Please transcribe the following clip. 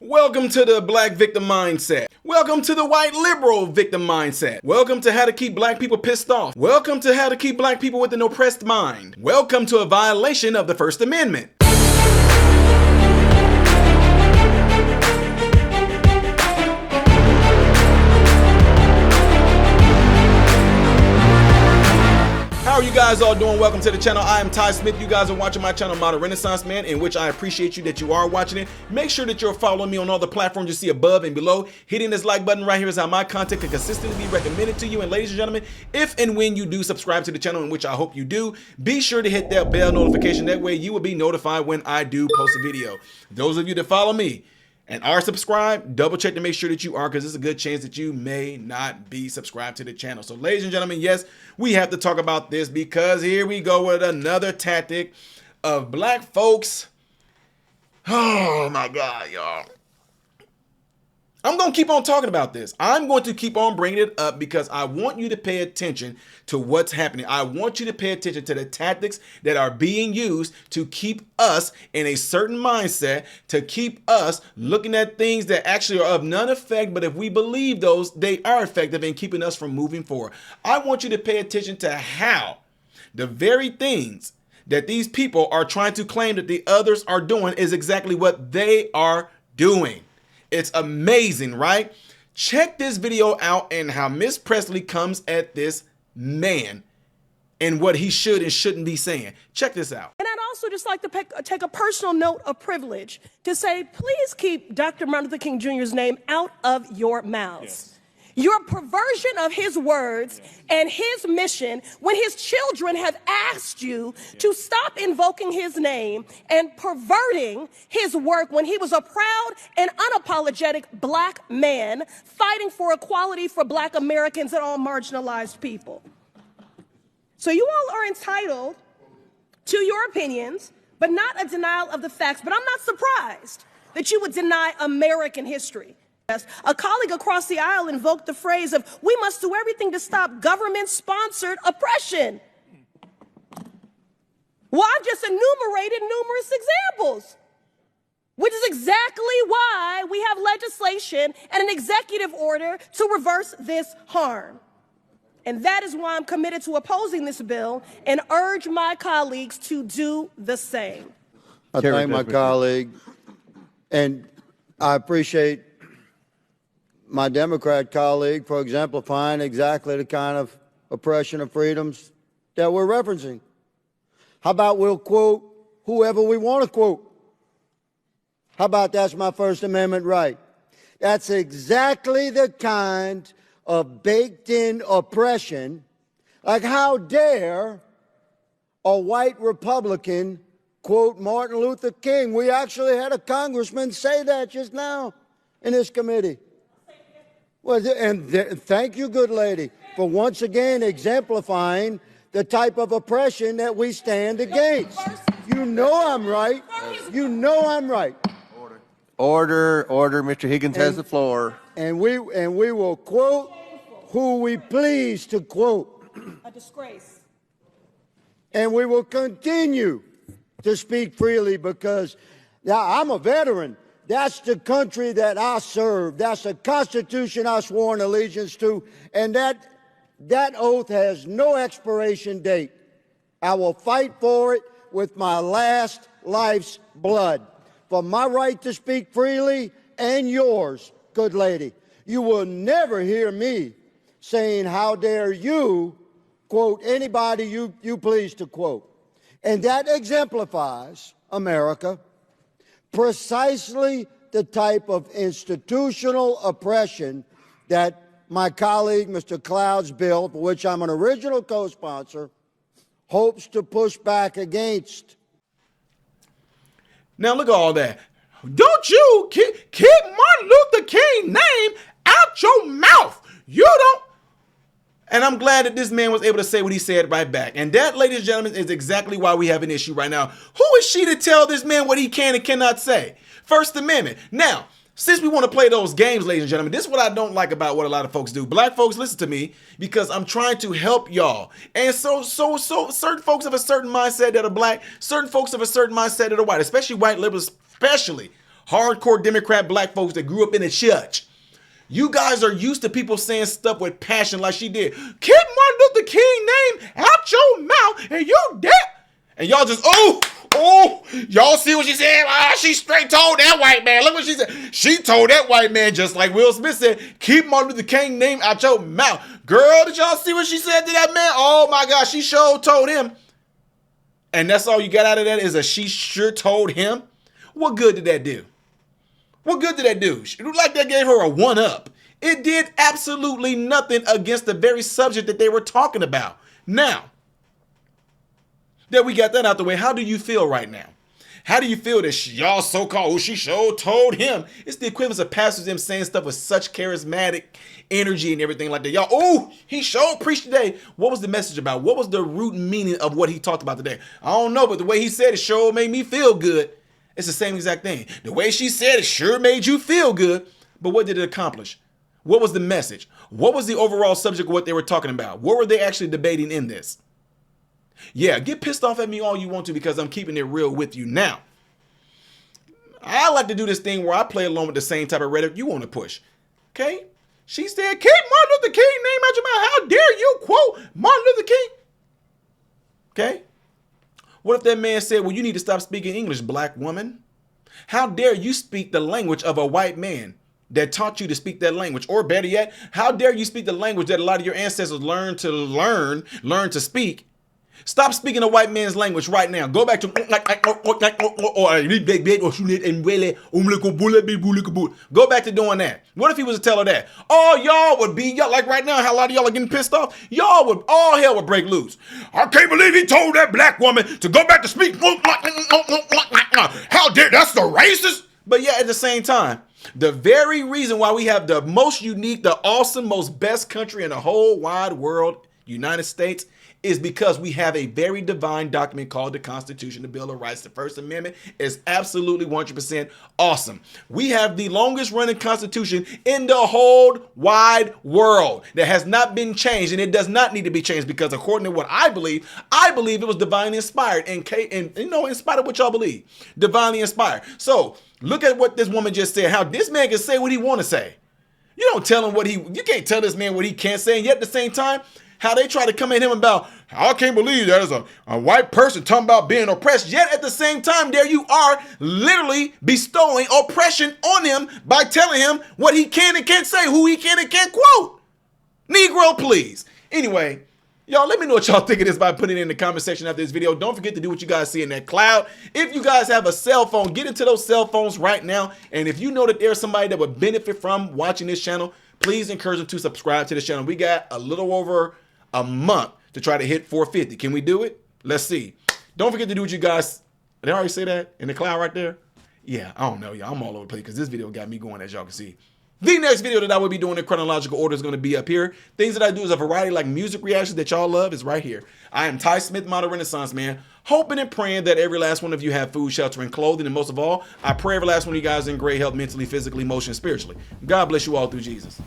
Welcome to the black victim mindset. Welcome to the white liberal victim mindset. Welcome to how to keep black people pissed off. Welcome to how to keep black people with an oppressed mind. Welcome to a violation of the First Amendment. How are you guys all doing? Welcome to the channel. I am Ty Smith. You guys are watching my channel, Modern Renaissance Man, in which I appreciate you that you are watching it. Make sure that you're following me on all the platforms you see above and below. Hitting this like button right here is how my content can consistently be recommended to you. And ladies and gentlemen, if and when you do subscribe to the channel, in which I hope you do, be sure to hit that bell notification. That way you will be notified when I do post a video. Those of you that follow me and are subscribed, double check to make sure that you are, because there's a good chance that you may not be subscribed to the channel. So ladies and gentlemen, yes, we have to talk about this, because here we go with another tactic of black folks. Oh my God, y'all. I'm going to keep on talking about this. I'm going to keep on bringing it up because I want you to pay attention to what's happening. I want you to pay attention to the tactics that are being used to keep us in a certain mindset, to keep us looking at things that actually are of none effect, but if we believe those, they are effective in keeping us from moving forward. I want you to pay attention to how the very things that these people are trying to claim that the others are doing is exactly what they are doing. It's amazing, right? Check this video out and how Miss Presley comes at this man and what he should and shouldn't be saying. Check this out. And I'd also just like to take a personal note of privilege to say, please keep Dr. Martin Luther King Jr.'s name out of your mouths. Yes. Your perversion of his words and his mission, when his children have asked you to stop invoking his name and perverting his work when he was a proud and unapologetic black man fighting for equality for black Americans and all marginalized people. So you all are entitled to your opinions, but not a denial of the facts. But I'm not surprised that you would deny American history. A colleague across the aisle invoked the phrase of, we must do everything to stop government-sponsored oppression. Well, I've just enumerated numerous examples, which is exactly why we have legislation and an executive order to reverse this harm. And that is why I'm committed to opposing this bill and urge my colleagues to do the same. I thank my colleague, and I appreciate my Democrat colleague for exemplifying exactly the kind of oppression of freedoms that we're referencing. How about we'll quote whoever we want to quote? How about that's my First Amendment right? That's exactly the kind of baked-in oppression. Like, how dare a white Republican quote Martin Luther King? We actually had a congressman say that just now in this committee. Well, thank you, good lady, for once again exemplifying the type of oppression that we stand against. You know I'm right. You know I'm right. Order. Mr. Higgins has the floor. And we will quote who we please to quote. A disgrace. And we will continue to speak freely, because now I'm a veteran. That's the country that I serve. That's the Constitution I swore an allegiance to. And that oath has no expiration date. I will fight for it with my last life's blood. For my right to speak freely and yours, good lady. You will never hear me saying, how dare you quote anybody you please to quote. And that exemplifies, America, precisely the type of institutional oppression that my colleague, Mr. Cloud's bill, for which I'm an original co-sponsor, hopes to push back against. Now look at all that. Don't you keep Martin Luther King's name out your mouth. You don't. And I'm glad that this man was able to say what he said right back. And that, ladies and gentlemen, is exactly why we have an issue right now. Who is she to tell this man what he can and cannot say? First Amendment. Now, since we want to play those games, ladies and gentlemen, this is what I don't like about what a lot of folks do. Black folks, listen to me, because I'm trying to help y'all. And so certain folks of a certain mindset that are black, certain folks of a certain mindset that are white, especially white liberals, especially hardcore Democrat black folks that grew up in the church. You guys are used to people saying stuff with passion like she did. Keep Martin Luther King name out your mouth and you dead. And y'all just, y'all see what she said? She straight told that white man. Look what she said. She told that white man, just like Will Smith said, keep Martin Luther King name out your mouth. Girl, did y'all see what she said to that man? Oh my God, she sure told him. And that's all you got out of that is a she sure told him? What good did that do? What good did that do? It looked like that gave her a one-up. It did absolutely nothing against the very subject that they were talking about. Now, that we got that out the way, how do you feel right now? How do you feel that y'all so-called, she sure told him? It's the equivalent of pastors them saying stuff with such charismatic energy and everything like that. Y'all, he sure preached today. What was the message about? What was the root meaning of what he talked about today? I don't know, but the way he said it sure made me feel good. It's the same exact thing. The way she said it sure made you feel good, but what did it accomplish? What was the message? What was the overall subject of what they were talking about? What were they actually debating in this? Yeah, get pissed off at me all you want to because I'm keeping it real with you. Now, I like to do this thing where I play along with the same type of rhetoric you want to push. Okay? She said, keep Martin Luther King name out your mouth. How dare you quote Martin Luther King? Okay? What if that man said, well, you need to stop speaking English, black woman? How dare you speak the language of a white man that taught you to speak that language? Or better yet, how dare you speak the language that a lot of your ancestors learned to speak? Stop speaking a white man's language right now. Go back to go back to doing that. What if he was to tell her that? All y'all would be, like right now, how a lot of y'all are getting pissed off. All hell would break loose. I can't believe he told that black woman to go back to speak. How dare, that's the racist. But yeah, at the same time, the very reason why we have the most unique, the awesome, most best country in the whole wide world, United States, is because we have a very divine document called the Constitution, the Bill of Rights. The First Amendment is absolutely 100% awesome. We have the longest running Constitution in the whole wide world that has not been changed, and it does not need to be changed because according to what I believe it was divinely inspired, and in spite of what y'all believe, divinely inspired. So look at what this woman just said, how this man can say what he want to say. You don't tell him you can't tell this man what he can't say, and yet at the same time, how they try to come at him about, I can't believe that is a white person talking about being oppressed. Yet at the same time, there you are literally bestowing oppression on him by telling him what he can and can't say, who he can and can't quote. Negro, please. Anyway, y'all, let me know what y'all think of this by putting it in the comment section after this video. Don't forget to do what you guys see in that cloud. If you guys have a cell phone, get into those cell phones right now. And if you know that there's somebody that would benefit from watching this channel, please encourage them to subscribe to this channel. We got a little over a month to try to hit 450. Can we do it? Let's see. Don't forget to do what you guys, did I already say that in the cloud right there? Yeah, I don't know, y'all. I'm all over the place because this video got me going, as y'all can see. The next video that I will be doing in chronological order is going to be up here. Things that I do is a variety like music reactions that y'all love is right here. I am Ty Smith, Model Renaissance Man, hoping and praying that every last one of you have food, shelter, and clothing. And most of all, I pray every last one of you guys in great health mentally, physically, emotionally, spiritually. God bless you all through Jesus.